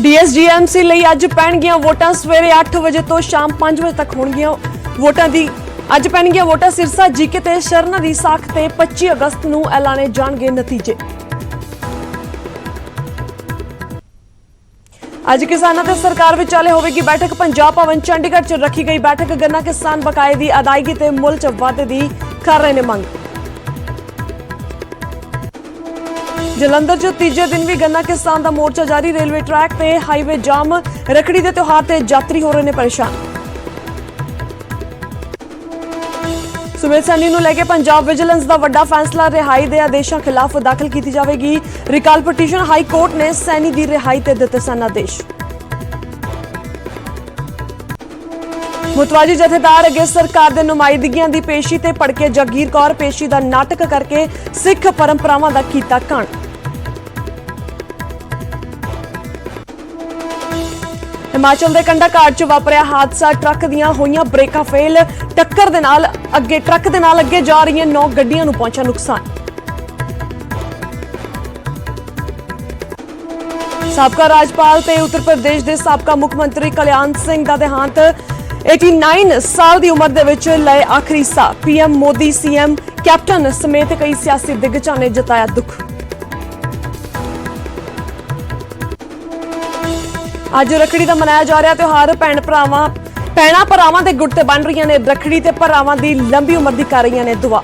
DSGMC ਲਈ ਅੱਜ ਪੈਣਗੀਆਂ ਵੋਟਾਂ ਸਵੇਰੇ 8 ਵਜੇ ਤੋਂ ਸ਼ਾਮ 5 ਵਜੇ ਤੱਕ ਹੋਣਗੀਆਂ ਵੋਟਾਂ ਦੀ ਅੱਜ ਪੈਣਗੀਆਂ ਵੋਟਾਂ ਸਿਰਸਾ ਜੀਕੇ ਤੇ ਸ਼ਰਨਾ ਦੀ ਸਾਖ ਤੇ 25 ਅਗਸਤ ਨੂੰ ਐਲਾਨੇ ਜਾਣਗੇ ਨਤੀਜੇ। ਅੱਜ ਕਿਸਾਨਾਂ ਤੇ ਸਰਕਾਰ ਵਿਚਾਲੇ ਹੋਵੇਗੀ बैठक। पंजाब भवन चंडीगढ़ च रखी गई बैठक। गन्ना किसान बकाए की अदायगी ते मुल च वाधे दी कर रहे ने मंग। जलंधर च तीजे दिन भी गन्ना किसान दा मोर्चा जारी। रेलवे ट्रैक ते हाईवे जाम। रखड़ी दे त्योहार ते यात्री हो रहे ने परेशान। सुमेध सैनी नूं लैके पंजाब विजिलेंस दा वड्डा फैसला। रिहाई दे आदेशों खिलाफ दाखिल की जाएगी रिकाल पटीशन। हाई कोर्ट ने सैनी की रिहाई ते दिते सन आदेश। मुतवाजी जथेदार अगे सरकार दे नुमाइंदगियां दी पेशी ते भड़के जगीर कौर। पेशी दा नाटक करके सिख परंपरावां दा कीता कांड। हिमाचल के कंढा घाट च वापरिया हादसा। ट्रक दियां होईयां ब्रेकां फेल। टक्कर दे नाल अगे ट्रक दे नाल अगे जा रही 9 गड्डियां नूं पहुंचा नुकसान। साबका राजपाल ते उत्तर प्रदेश के साबका मुख्यमंत्री कल्याण सिंह का देहांत। 89 साल की उम्र दे विच लए आखिरी Sah. PM Modi CM captain समेत कई सियासी दिग्गजां ने जताया दुख। ਅੱਜ रखड़ी का मनाया जा रहा त्योहार। भैणां भरावां दे गुट ते बन रही ने रखड़ी ते भरावां दी लंबी उम्र दी कर रही ने दुआ।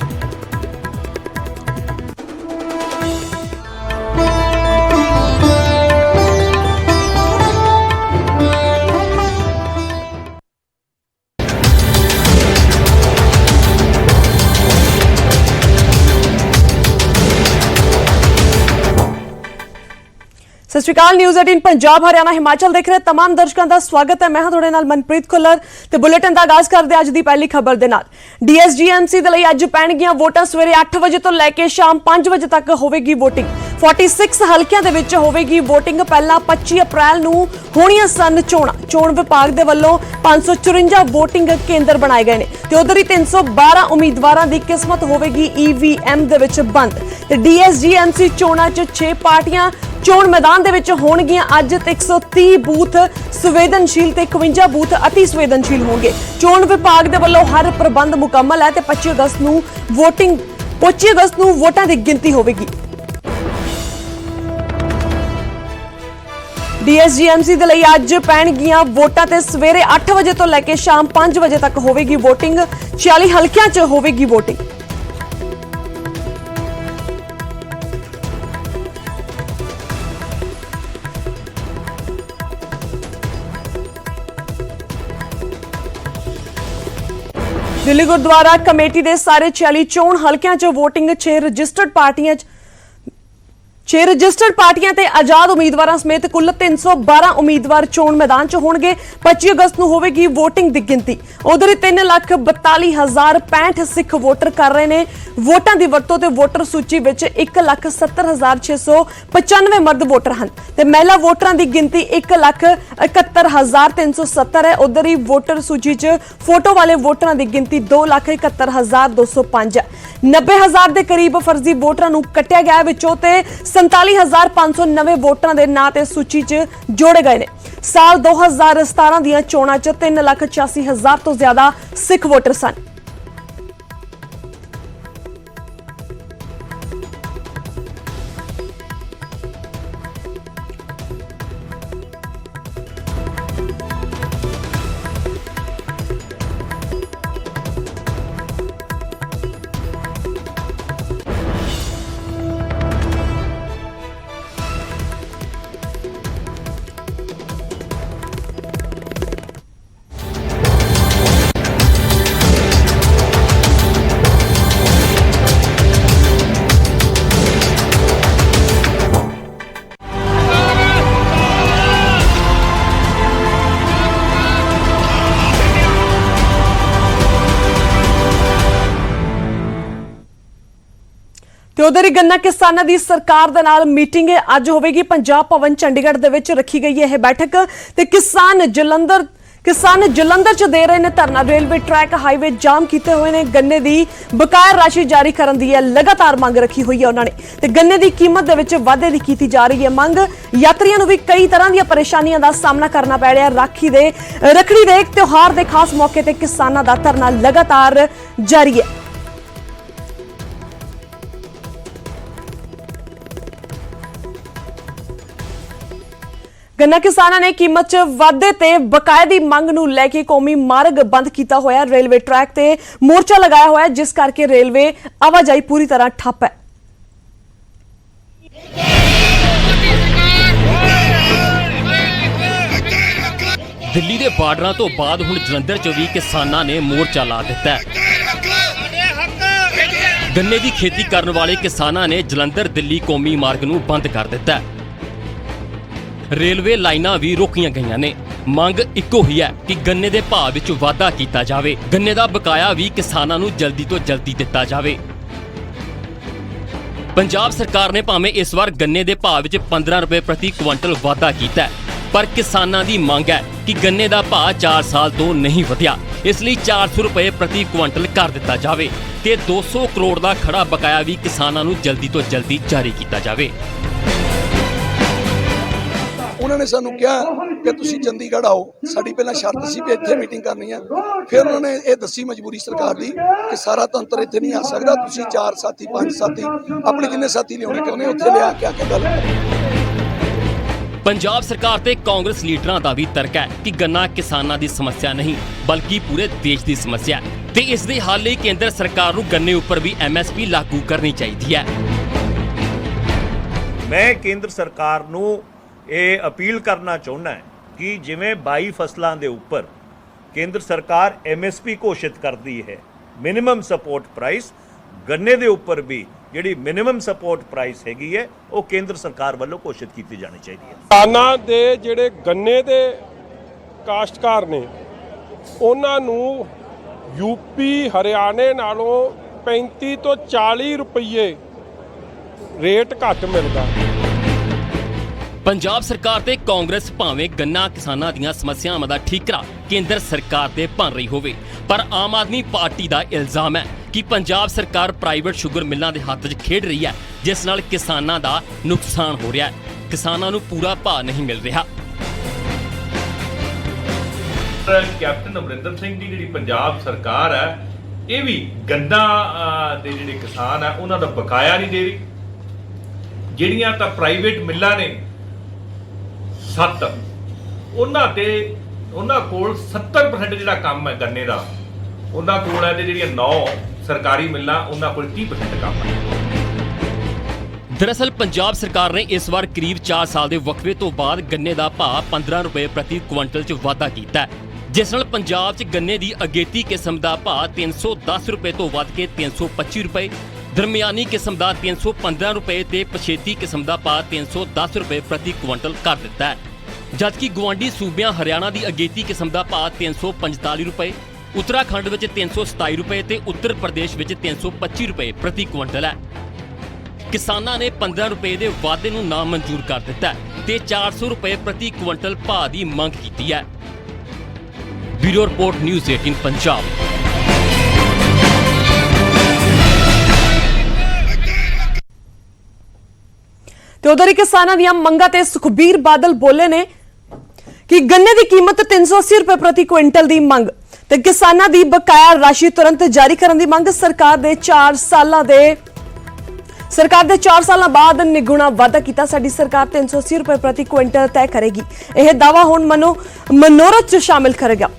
सत श्री अकाल। न्यूज़ 18 पंजाब हरियाणा हिमाचल देख रहे तमाम दर्शकों का स्वागत है। मैं थोड़े नाल मनप्रीत खुल्लर ते बुलेटिन का आगाज करते अज की पहली खबर दे नाल। डीएसजीएमसी दे लई अज पैणगीਆਂ वोटां सवेरे 8 वजे तो लैके शाम 5 वजे तक होवेगी वोटिंग। 46 हलकियां दे विच होवेगी वोटिंग। पहला 25 अप्रैल नूं होणीਆਂ सन चोण विभाग दे वल्लों 554 वोटिंग केंद्र बनाए गए ने ते उधर ही 312 उम्मीदवारां दी किस्मत होवेगी ईवीएम दे विच बंद। ते डीएसजीएमसी चोणां च 6 पार्टियां चोण मैदान दे विच होणगीਆਂ। अज 130 बूथ संवेदनशील ते 51 बूथ अति संवेदनशील होंगे। चोण विभाग दे वल्लों हर प्रबंध मुकम्मल है ते 25 अगस्त नूं वोटां दी गिनती होवेगी। डीएसजीएमसी दे लई अज पैणगीਆਂ वोटां ते सवेरे 8 वजे तो लैके शाम 5 वजे तक होवेगी वोटिंग। 46 हलकियां च होवेगी वोटिंग। दिल्ली गुरुद्वारा कमेटी के सारे 46 चोण हलकियां च वोटिंग। 6 रजिस्टर्ड पार्टियां ते आजाद उम्मीदवारों समेत कुल 312 उम्मीदवार चोण मैदान च होणगे। 25 अगस्त नूं होवेगी वोटिंग दी गिनती। उधर 3,42,065 सिख वोटर कर रहे ने वोटां दी वरतों ते वोटर सूची विच 1,70,695 मर्द वोटर हैं ते महिला वोटरां दी गिनती 1,71,370 है। उधर ही वोटर सूची च फोटो वाले वोटरां दी गिनती 2,71,205 है। 90,000 के करीब फर्जी वोटरां नूं कट्टिया गया है। विचों ते 47,590 वोटरां दे नां ते सूची च जोड़े गए ने। साल 2017 दीयां चोणां च 3,86,000 तो ज्यादा सिख वोटर सन। उधर ही गन्ना किसानां दी सरकार दे नाल मीटिंग अज होवेगी। पंजाब भवन चंडीगढ़ दे विच रखी गई है बैठक ते किसान किसान जलंधर च दे रहे ने धरना। रेलवे ट्रैक हाईवे जाम किए हुए ने। गन्ने की बकाया राशि जारी करन दी है लगातार मंग रखी हुई है उन्होंने। ते गन्ने की कीमत दे विच वाधे दी कीती जा रही है मंग। यात्रियों नूं भी कई तरह दी परेशानियों का सामना करना पै रहा है। रखड़ी दे त्योहार के खास मौके ते किसानां दा धरना लगातार जारी है। गन्ना किसानां ने कीमत च वाधे ते बकाए दी मंग नूं लैके कौमी मार्ग बंद किया होया। रेलवे ट्रैक ते मोर्चा लगाया होया जिस करके रेलवे आवाजाही पूरी तरह ठप है। दिल्ली के बार्डरां तो बाद हुण जलंधर च भी किसानां ने मोर्चा ला दिता है। गन्ने की खेती करने वाले किसानां ने जलंधर दिल्ली कौमी मार्ग नूं बंद कर दिता है। रेलवे लाइनां भी रोकियां गईयां ने। मंग इक्को ही है कि गन्ने के भाव विच वाधा किया जाए। गन्ने का बकाया भी किसानां नूं जल्दी तो जल्दी दिता जाए। पंजाब सरकार ने भावें इस बार गन्ने के भाव विच 15 रुपए प्रति क्विंटल वाधा किया, पर किसानां दी मंग है कि गन्ने का भाव 4 साल तो नहीं वधिया, इसलिए 400 रुपए प्रति क्विंटल कर दिता जाए ते 200 करोड़ का खड़ा बकाया भी किसानां नूं जल्दी तो जल्दी जारी किया जाए। उन्होंने सानू कहा कि तुसी चंडीगढ़ आओ। साडी पहला शर्त सी भी इत्थे मीटिंग करनी है। फिर उन्होंने ये दसी मजबूरी सरकार दी कि सारा तंत्र इत्थे नहीं आ सकदा, तुसी 4 साथी 5 साथी अपने जिन्ने साथी लियाने चाहुंदे उत्थे लिया के आके गल। पंजाब सरकार ते कांग्रेस लीडरां दा भी तर्क है कि गन्ना किसानां दी समस्या नहीं बल्कि पूरे देश दी समस्या है ते इस दे हल लई केंद्र सरकार नूं गन्ने उपर भी MSP लागू करनी चाहिदी है। मैं केंद्र सरकार नूं ਇਹ ਅਪੀਲ ਕਰਨਾ ਚਾਹੁੰਦਾ ਕਿ ਜਿਵੇਂ 22 ਫਸਲਾਂ ਦੇ ਉੱਪਰ ਕੇਂਦਰ ਸਰਕਾਰ MSP ਘੋਸ਼ਿਤ ਕਰਦੀ ਹੈ, ਮਿਨੀਮਮ ਸਪੋਰਟ ਪ੍ਰਾਈਸ, ਗੰਨੇ ਦੇ ਉੱਪਰ ਵੀ ਜਿਹੜੀ ਮਿਨੀਮਮ ਸਪੋਰਟ ਪ੍ਰਾਈਸ ਹੈਗੀ ਹੈ ਉਹ ਕੇਂਦਰ ਸਰਕਾਰ ਵੱਲੋਂ ਘੋਸ਼ਿਤ ਕੀਤੀ ਜਾਣੀ ਚਾਹੀਦੀ ਹੈ। ਕਿਸਾਨਾਂ ਦੇ ਜਿਹੜੇ ਗੰਨੇ ਦੇ ਕਾਸ਼ਤਕਾਰ ਨੇ ਉਹਨਾਂ ਨੂੰ ਯੂਪੀ ਹਰਿਆਣੇ ਨਾਲੋਂ 35 ਤੋਂ 40 ਰੁਪਏ ਰੇਟ ਘੱਟ ਮਿਲਦਾ। पंजाब सरकार ते कांग्रेस भावें गन्ना किसानां दीयां समस्यावां दा ठीकरा केंद्र सरकार ते भन रही होवे, पर आम आदमी पार्टी दा इल्जाम है कि पंजाब सरकार प्राइवेट शुगर मिलां दे हत्थ 'च खेड रही है जिस नाल किसानां दा नुकसान हो रहा है। किसानां नूं पूरा भाव नहीं मिल रहा। कैप्टन अमरिंदर सिंह दी जिहड़ी पंजाब सरकार है ये भी गन्ना दे जिहड़े किसान है उन्हां दा बकाया नहीं दे रही। जिहड़ियां तां प्राइवेट मिलां ने 7 ਉਹਨਾਂ ਕੋਲ 70% ਜਿਹੜਾ ਕੰਮ ਹੈ ਗੰਨੇ ਦਾ ਉਹਨਾਂ ਕੋਲ ਹੈ ਤੇ ਜਿਹੜੀਆਂ 9 ਸਰਕਾਰੀ ਮਿਲਾਂ ਉਹਨਾਂ ਕੋਲ 30% ਕੰਮ ਹੈ। दरअसल पंजाब सरकार ने इस बार करीब 4 साल के वक्फे तो बाद गन्ने का भाव 15 रुपए प्रति क्विंटल च वाधा किया, जिस नाल पंजाब च गन्ने की अगेती किस्म का भाव 310 रुपए तो वध के 325 रुपए, दरमियानी किस्म का 315 रुपए ते पछेती किस्म का भाव 310 रुपए प्रति क्विंटल कर दिता है, जबकि गुआढ़ी सूबियां हरियाणा की अगेती किस्म का भाव 345 रुपए, उत्तराखंड में 327 रुपए ते उत्तर प्रदेश में 325 रुपए प्रति क्विंटल है। किसानां ने 15 रुपए के वाधे नूं ना मंजूर कर दिता ते 400 रुपए प्रति क्विंटल भाव की मंग की है। Bureau report news 18 Punjab. ਤੇ ਉਧਰ ਹੀ ਕਿਸਾਨਾਂ ਦੀਆਂ ਮੰਗਾਂ ਤੇ ਸੁਖਬੀਰ ਬਾਦਲ ਬੋਲੇ ਨੇ ਕਿ ਗੰਨੇ ਦੀ ਕੀਮਤ 380 ਰੁਪਏ ਪ੍ਰਤੀ ਕੁਇੰਟਲ ਦੀ ਮੰਗ ਤੇ ਕਿਸਾਨਾਂ ਦੀ ਬਕਾਇਆ ਰਾਸ਼ੀ ਤੁਰੰਤ ਜਾਰੀ ਕਰਨ ਦੀ ਮੰਗ। ਸਰਕਾਰ ਦੇ 4 ਸਾਲਾਂ ਬਾਅਦ ਨਿਗੁਣਾ ਵਾਅਦਾ ਕੀਤਾ। ਸਾਡੀ ਸਰਕਾਰ 380 ਰੁਪਏ ਪ੍ਰਤੀ ਕੁਇੰਟਲ ਤੈਅ ਕਰੇਗੀ। ਇਹ ਦਾਅਵਾ ਹੁਣ ਮਨੋਰਥ ਚ ਸ਼ਾਮਿਲ ਕਰੇਗਾ।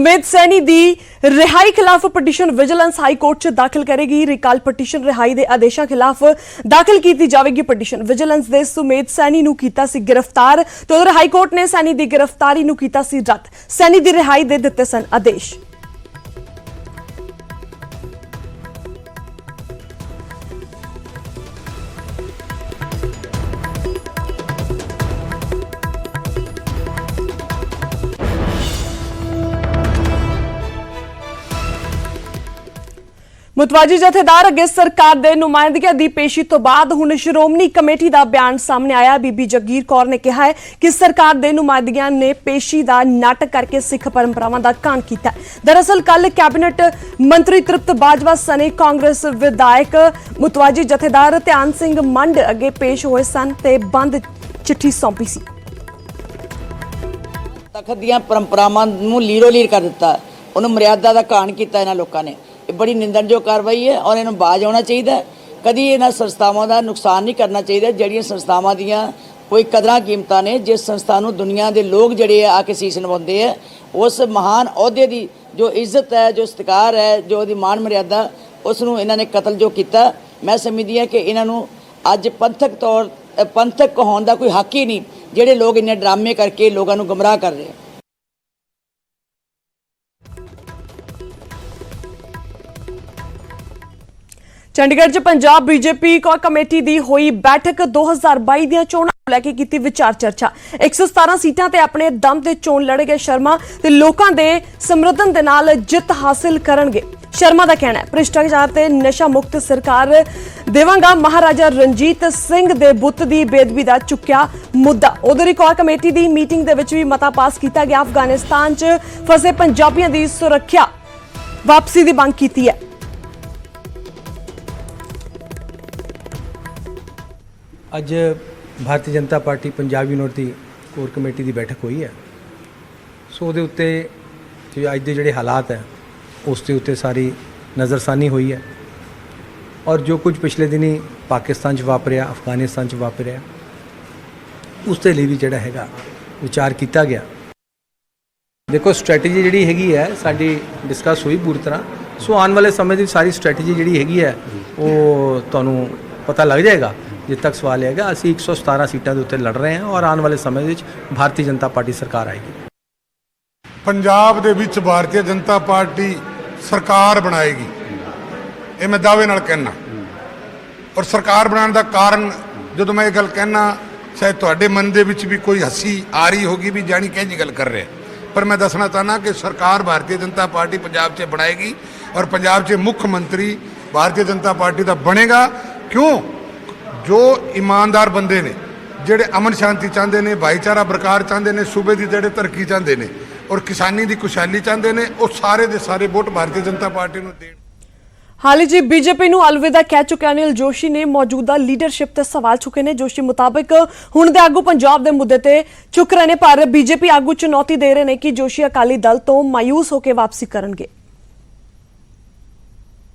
ਸੁਮੇਧ ਸੈਣੀ ਦੀ ਰਿਹਾਈ ਖਿਲਾਫ ਪਟੀਸ਼ਨ ਵਿਜੀਲੈਂਸ ਹਾਈ ਕੋਰਟ 'ਚ ਦਾਖਲ ਕਰੇਗੀ। ਰਿਕਾਲ ਪਟੀਸ਼ਨ ਰਿਹਾਈ ਦੇ ਆਦੇਸ਼ਾਂ ਖਿਲਾਫ ਦਾਖਲ ਕੀਤੀ ਜਾਵੇਗੀ। ਪਟੀਸ਼ਨ ਵਿਜੀਲੈਂਸ ਦੇ ਸੁਮੇਧ ਸੈਣੀ ਨੂੰ ਕੀਤਾ ਸੀ ਗ੍ਰਿਫਤਾਰ ਤੇ ਉਧਰ ਹਾਈ ਕੋਰਟ ਨੇ ਸੈਣੀ ਦੀ ਗ੍ਰਿਫਤਾਰੀ ਨੂੰ ਕੀਤਾ ਸੀ ਰੱਦ। ਸੈਣੀ ਦੀ ਰਿਹਾਈ ਦੇ ਦਿੱਤੇ ਸਨ ਆਦੇਸ਼। ਮੁਤਵਾਜੀ ਜਥੇਦਾਰ ਅੱਗੇ ਸਰਕਾਰ ਦੇ ਨੁਮਾਇੰਦਗੀਆਂ ਦੀ ਪੇਸ਼ੀ ਤੋਂ ਬਾਅਦ ਹੁਣ ਸ਼੍ਰੋਮਣੀ ਕਮੇਟੀ ਦਾ ਬਿਆਨ ਸਾਹਮਣੇ ਆਇਆ। ਬੀਬੀ ਜਗੀਰ ਕੌਰ ਨੇ ਕਿਹਾ ਹੈ ਕਿ ਸਰਕਾਰ ਦੇ ਨੁਮਾਇੰਦਗੀਆਂ ਨੇ ਪੇਸ਼ੀ ਦਾ ਨਾਟਕ ਕਰਕੇ ਸਿੱਖ ਪਰੰਪਰਾਵਾਂ ਦਾ ਕਾਣ ਕੀਤਾ। ਦਰਅਸਲ ਕੱਲ ਕੈਬਨਿਟ ਮੰਤਰੀ ਤ੍ਰਿਪਤ ਬਾਜਵਾ ਸਣੇ ਕਾਂਗਰਸ ਵਿਧਾਇਕ ਮੁਤਵਾਜੀ ਜਥੇਦਾਰ ਧਿਆਨ ਸਿੰਘ ਮੰਡ ਅੱਗੇ ਪੇਸ਼ ਹੋਏ ਸਨ ਤੇ ਬੰਦ ਚਿੱਠੀ ਸੌਂਪੀ ਸੀ। ਤਖਤ ਦੀਆਂ ਪਰੰਪਰਾਵਾਂ ਨੂੰ ਲੀਰੋ ਲੀਰ ਕਰ ਦਿੱਤਾ, ਉਹਨੂੰ ਮਰਿਆਦਾ ਦਾ ਕਾਣ ਕੀਤਾ ਇਹਨਾਂ ਲੋਕਾਂ ਨੇ। ਇਹ ਬੜੀ ਨਿੰਦਣਯੋਗ ਕਾਰਵਾਈ ਹੈ ਔਰ ਇਹਨੂੰ ਬਾਜ਼ ਆਉਣਾ ਚਾਹੀਦਾ। ਕਦੀ ਇਹਨਾਂ ਸੰਸਥਾਵਾਂ ਦਾ ਨੁਕਸਾਨ ਨਹੀਂ ਕਰਨਾ ਚਾਹੀਦਾ ਜਿਹੜੀਆਂ ਸੰਸਥਾਵਾਂ ਦੀਆਂ ਕੋਈ ਕਦਰਾਂ ਕੀਮਤਾਂ ਨੇ। ਜਿਸ ਸੰਸਥਾ ਨੂੰ ਦੁਨੀਆ ਦੇ ਲੋਕ ਜਿਹੜੇ ਆ ਕੇ ਸੀਸ ਨਿਵਾਉਂਦੇ ਆ, ਉਸ ਮਹਾਨ ਅਹੁਦੇ ਦੀ ਜੋ ਇੱਜ਼ਤ ਹੈ, ਜੋ ਸਤਿਕਾਰ ਹੈ, ਜੋ ਉਹਦੀ ਮਾਣ ਮਰਿਆਦਾ, ਉਸ ਨੂੰ ਇਹਨਾਂ ਨੇ ਕਤਲ ਜੋ ਕੀਤਾ। ਮੈਂ ਸਮਝਦੀ ਹਾਂ ਕਿ ਇਹਨਾਂ ਨੂੰ ਅੱਜ ਪੰਥਕ ਕਹਾਉਣ ਦਾ ਕੋਈ ਹੱਕ ਹੀ ਨਹੀਂ, ਜਿਹੜੇ ਲੋਕ ਇੰਨੇ ਡਰਾਮੇ ਕਰਕੇ ਲੋਕਾਂ ਨੂੰ ਗੁੰਮਰਾਹ ਕਰ ਰਹੇ। ਚੰਡੀਗੜ੍ਹ 'ਚ ਪੰਜਾਬ ਬੀਜੇਪੀ ਕੋਰ ਕਮੇਟੀ ਦੀ ਹੋਈ ਬੈਠਕ 2022 ਦੀਆਂ ਚੋਣਾਂ ਨੂੰ ਲੈ ਕੇ ਕੀਤੀ ਵਿਚਾਰ ਚਰਚਾ। 117 ਸੀਟਾਂ ਤੇ ਆਪਣੇ ਦਮ ਤੇ ਚੋਣ ਲੜਨਗੇ ਸ਼ਰਮਾ ਤੇ ਲੋਕਾਂ ਦੇ ਸਮਰਥਨ ਦੇ ਨਾਲ ਜਿੱਤ ਹਾਸਿਲ ਕਰਨਗੇ। ਸ਼ਰਮਾ ਦਾ ਕਹਿਣਾ ਹੈ ਭ੍ਰਿਸ਼ਟਾਚਾਰ ਤੇ ਨਸ਼ਾ ਮੁਕਤ ਸਰਕਾਰ ਦੇਵਾਂਗਾ। ਮਹਾਰਾਜਾ ਰਣਜੀਤ ਸਿੰਘ ਦੇ ਬੁੱਤ ਦੀ ਬੇਦਬੀ ਦਾ ਚੁੱਕਿਆ ਮੁੱਦਾ। ਉਧਰ ਕੋਰ ਕਮੇਟੀ ਦੀ ਮੀਟਿੰਗ ਦੇ ਵਿੱਚ ਵੀ ਮਤਾ ਪਾਸ ਕੀਤਾ ਗਿਆ। ਅਫਗਾਨਿਸਤਾਨ 'ਚ ਫਸੇ ਪੰਜਾਬੀਆਂ ਦੀ ਸੁਰੱਖਿਆ ਵਾਪਸੀ ਦੀ ਮੰਗ ਕੀਤੀ ਹੈ। ਅੱਜ ਭਾਰਤੀ ਜਨਤਾ ਪਾਰਟੀ ਪੰਜਾਬ ਯੂਨਿਟ ਦੀ ਕੋਰ ਕਮੇਟੀ ਦੀ ਬੈਠਕ ਹੋਈ ਹੈ। ਸੋ ਉਹਦੇ ਉੱਤੇ ਜੋ ਅੱਜ ਦੇ ਜਿਹੜੇ ਹਾਲਾਤ ਹੈ ਉਸ ਦੇ ਉੱਤੇ ਸਾਰੀ ਨਜ਼ਰਸਾਨੀ ਹੋਈ ਹੈ ਔਰ ਜੋ ਕੁਝ ਪਿਛਲੇ ਦਿਨੀ ਪਾਕਿਸਤਾਨ 'ਚ ਵਾਪਰਿਆ, ਅਫਗਾਨਿਸਤਾਨ 'ਚ ਵਾਪਰਿਆ, ਉਸ ਦੇ ਲਈ ਵੀ ਜਿਹੜਾ ਹੈਗਾ ਵਿਚਾਰ ਕੀਤਾ ਗਿਆ। ਦੇਖੋ ਸਟ੍ਰੈਟਜੀ ਜਿਹੜੀ ਹੈਗੀ ਹੈ ਸਾਡੀ ਡਿਸਕਸ ਹੋਈ ਪੂਰੀ ਤਰ੍ਹਾਂ। ਸੋ ਆਉਣ ਵਾਲੇ ਸਮੇਂ ਦੀ ਸਾਰੀ ਸਟ੍ਰੈਟਜੀ ਜਿਹੜੀ ਹੈਗੀ ਹੈ ਉਹ ਤੁਹਾਨੂੰ ਪਤਾ ਲੱਗ ਜਾਏਗਾ। ਜਿੱਥੇ ਤੱਕ ਸਵਾਲ ਹੈਗਾ ਅਸੀਂ 117 ਸੀਟਾਂ ਦੇ ਉੱਤੇ ਲੜ ਰਹੇ ਹਾਂ ਔਰ ਆਉਣ ਵਾਲੇ ਸਮੇਂ ਵਿੱਚ ਭਾਰਤੀ ਜਨਤਾ ਪਾਰਟੀ ਸਰਕਾਰ ਆਏਗੀ। ਪੰਜਾਬ ਦੇ ਵਿੱਚ ਭਾਰਤੀ ਜਨਤਾ ਪਾਰਟੀ ਸਰਕਾਰ ਬਣਾਏਗੀ, ਇਹ ਮੈਂ ਦਾਅਵੇ ਨਾਲ ਕਹਿਣਾ। ਔਰ ਸਰਕਾਰ ਬਣਾਉਣ ਦਾ ਕਾਰਨ ਜਦੋਂ ਮੈਂ ਇਹ ਗੱਲ ਕਹਿਣਾ, ਸ਼ਾਇਦ ਤੁਹਾਡੇ ਮਨ ਦੇ ਵਿੱਚ ਵੀ ਕੋਈ ਹੱਸੀ ਆ ਰਹੀ ਹੋਗੀ ਵੀ ਜਾਣੀ ਕਿਹੋ ਜਿਹੀ ਗੱਲ ਕਰ ਰਹੇ, ਪਰ ਮੈਂ ਦੱਸਣਾ ਚਾਹੁੰਦਾ ਕਿ ਸਰਕਾਰ ਭਾਰਤੀ ਜਨਤਾ ਪਾਰਟੀ ਪੰਜਾਬ 'ਚ ਬਣਾਏਗੀ ਔਰ ਪੰਜਾਬ 'ਚ ਮੁੱਖ ਮੰਤਰੀ ਭਾਰਤੀ ਜਨਤਾ ਪਾਰਟੀ ਦਾ ਬਣੇਗਾ। ਕਿਉਂ? ਜੋ ਈਮਾਨਦਾਰ ਬੰਦੇ ਨੇ, ਜਿਹੜੇ ਅਮਨ ਸ਼ਾਂਤੀ ਚਾਹੁੰਦੇ ਨੇ, ਭਾਈਚਾਰਾ ਬਰਕਰਾਰ ਚਾਹੁੰਦੇ ਨੇ, ਸੂਬੇ ਦੀ ਜਿਹੜੇ ਤਰੱਕੀ ਚਾਹੁੰਦੇ ਨੇ ਔਰ ਕਿਸਾਨੀ ਦੀ ਖੁਸ਼ਹਾਲੀ ਚਾਹੁੰਦੇ ਨੇ, ਉਹ ਸਾਰੇ ਦੇ ਸਾਰੇ ਵੋਟ ਭਾਰਤੀ ਜਨਤਾ ਪਾਰਟੀ ਨੂੰ ਦੇਣ। ਹਾਲ ਹੀ ਬੀਜੇਪੀ ਨੂੰ ਅਲਵਿਦਾ ਕਹਿ ਚੁੱਕੇ ਅਨਿਲ ਜੋਸ਼ੀ ਨੇ ਮੌਜੂਦਾ ਲੀਡਰਸ਼ਿਪ ਤੇ ਸਵਾਲ ਚੁੱਕੇ ਨੇ। ਜੋਸ਼ੀ ਮੁਤਾਬਕ ਹੁਣ ਦੇ ਆਗੂ ਪੰਜਾਬ ਦੇ ਮੁੱਦੇ ਤੇ ਚੁੱਕ ਰਹੇ ਨੇ, ਪਰ ਬੀਜੇਪੀ ਆਗੂ ਚੁਣੌਤੀ ਦੇ ਰਹੇ ਨੇ ਕਿ ਜੋਸ਼ੀ ਅਕਾਲੀ ਦਲ ਤੋਂ ਮਾਯੂਸ ਹੋ ਕੇ ਵਾਪਸੀ ਕਰਨਗੇ।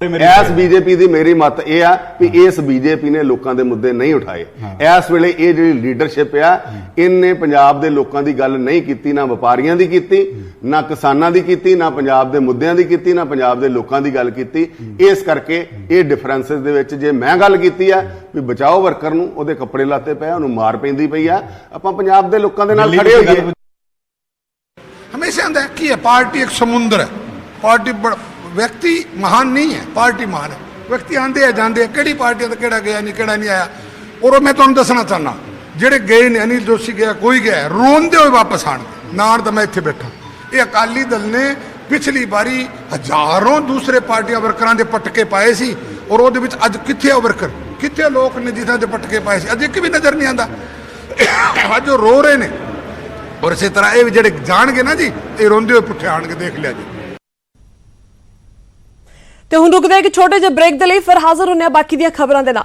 ਇਸ ਬੀਜੇਪੀ ਦੀ ਮੇਰੀ ਮਤ ਇਹ ਆ ਵੀ ਇਸ ਬੀਜੇਪੀ ਨੇ ਲੋਕਾਂ ਦੇ ਮੁੱਦੇ ਨਹੀਂ ਉਠਾਏ। ਇਸ ਵੇਲੇ ਇਹ ਜਿਹੜੀ ਲੀਡਰਸ਼ਿਪ ਆ ਇਹਨੇ ਪੰਜਾਬ ਦੇ ਲੋਕਾਂ ਦੀ ਗੱਲ ਨਹੀਂ ਕੀਤੀ, ਨਾ ਵਪਾਰੀਆਂ ਦੀ ਕੀਤੀ, ਨਾ ਕਿਸਾਨਾਂ ਦੀ ਕੀਤੀ, ਨਾ ਪੰਜਾਬ ਦੇ ਮੁੱਦਿਆਂ ਦੀ ਕੀਤੀ, ਨਾ ਪੰਜਾਬ ਦੇ ਲੋਕਾਂ ਦੀ ਗੱਲ ਕੀਤੀ। ਇਸ ਕਰਕੇ ਇਹ ਡਿਫਰੈਂਸਸ ਦੇ ਵਿੱਚ ਜੇ ਮੈਂ ਗੱਲ ਕੀਤੀ ਆ ਵੀ ਬਚਾਓ ਵਰਕਰ ਨੂੰ, ਉਹਦੇ ਕੱਪੜੇ ਲਾਤੇ ਪਏ, ਉਹਨੂੰ ਮਾਰ ਪੈਂਦੀ ਪਈ ਆ, ਆਪਾਂ ਪੰਜਾਬ ਦੇ ਲੋਕਾਂ ਦੇ ਨਾਲ ਖੜੇ ਹੋਈਏ। ਹਮੇਸ਼ਾ ਹੁੰਦਾ ਕੀ ਹੈ, ਪਾਰਟੀ ਇੱਕ ਸਮੁੰਦਰ ਹੈ। ਪਾਰਟੀ ਵਿਅਕਤੀ ਮਹਾਨ ਨਹੀਂ ਹੈ, ਪਾਰਟੀ ਮਹਾਨ ਹੈ। ਵਿਅਕਤੀ ਆਉਂਦੇ ਆ ਜਾਂਦੇ ਆ, ਕਿਹੜੀ ਪਾਰਟੀ ਦਾ ਕਿਹੜਾ ਗਿਆ ਨਹੀਂ, ਕਿਹੜਾ ਨਹੀਂ ਆਇਆ। ਔਰ ਮੈਂ ਤੁਹਾਨੂੰ ਦੱਸਣਾ ਚਾਹੁੰਦਾ ਜਿਹੜੇ ਗਏ ਨੇ, ਅਨਿਲ ਜੋਸ਼ੀ ਗਿਆ, ਕੋਈ ਗਿਆ, ਰੋਂਦੇ ਹੋਏ ਵਾਪਸ ਆਉਣਗੇ। ਨਾਲ ਤਾਂ ਮੈਂ ਇੱਥੇ ਬੈਠਾ। ਇਹ ਅਕਾਲੀ ਦਲ ਨੇ ਪਿਛਲੀ ਵਾਰੀ ਹਜ਼ਾਰਾਂ ਦੂਸਰੇ ਪਾਰਟੀਆਂ ਵਰਕਰਾਂ ਦੇ ਪਟਕੇ ਪਾਏ ਸੀ ਔਰ ਉਹਦੇ ਵਿੱਚ ਅੱਜ ਕਿੱਥੇ ਆ ਵਰਕਰ, ਕਿੱਥੇ ਲੋਕ ਨੇ ਜਿਨ੍ਹਾਂ ਦੇ ਪਟਕੇ ਪਾਏ ਸੀ, ਅੱਜ ਇੱਕ ਵੀ ਨਜ਼ਰ ਨਹੀਂ ਆਉਂਦਾ। ਅੱਜ ਉਹ ਰੋ ਰਹੇ ਨੇ ਔਰ ਇਸੇ ਤਰ੍ਹਾਂ ਇਹ ਵੀ ਜਿਹੜੇ ਜਾਣਗੇ ਨਾ ਜੀ, ਇਹ ਰੋਂਦੇ ਹੋਏ ਪੁੱਠੇ ਆਣਗੇ, ਦੇਖ ਲਿਆ ਜੀ। ਤੇ ਹੁਣ ਰੁਕਦੇ ਇੱਕ ਛੋਟੇ ਜਿਹੇ ਬ੍ਰੇਕ ਦੇ ਲਈ, ਫਿਰ ਹਾਜ਼ਰ ਹੁੰਨੇ ਆ ਬਾਕੀ ਦੀਆਂ ਖਬਰਾਂ ਦੇ ਨਾਲ।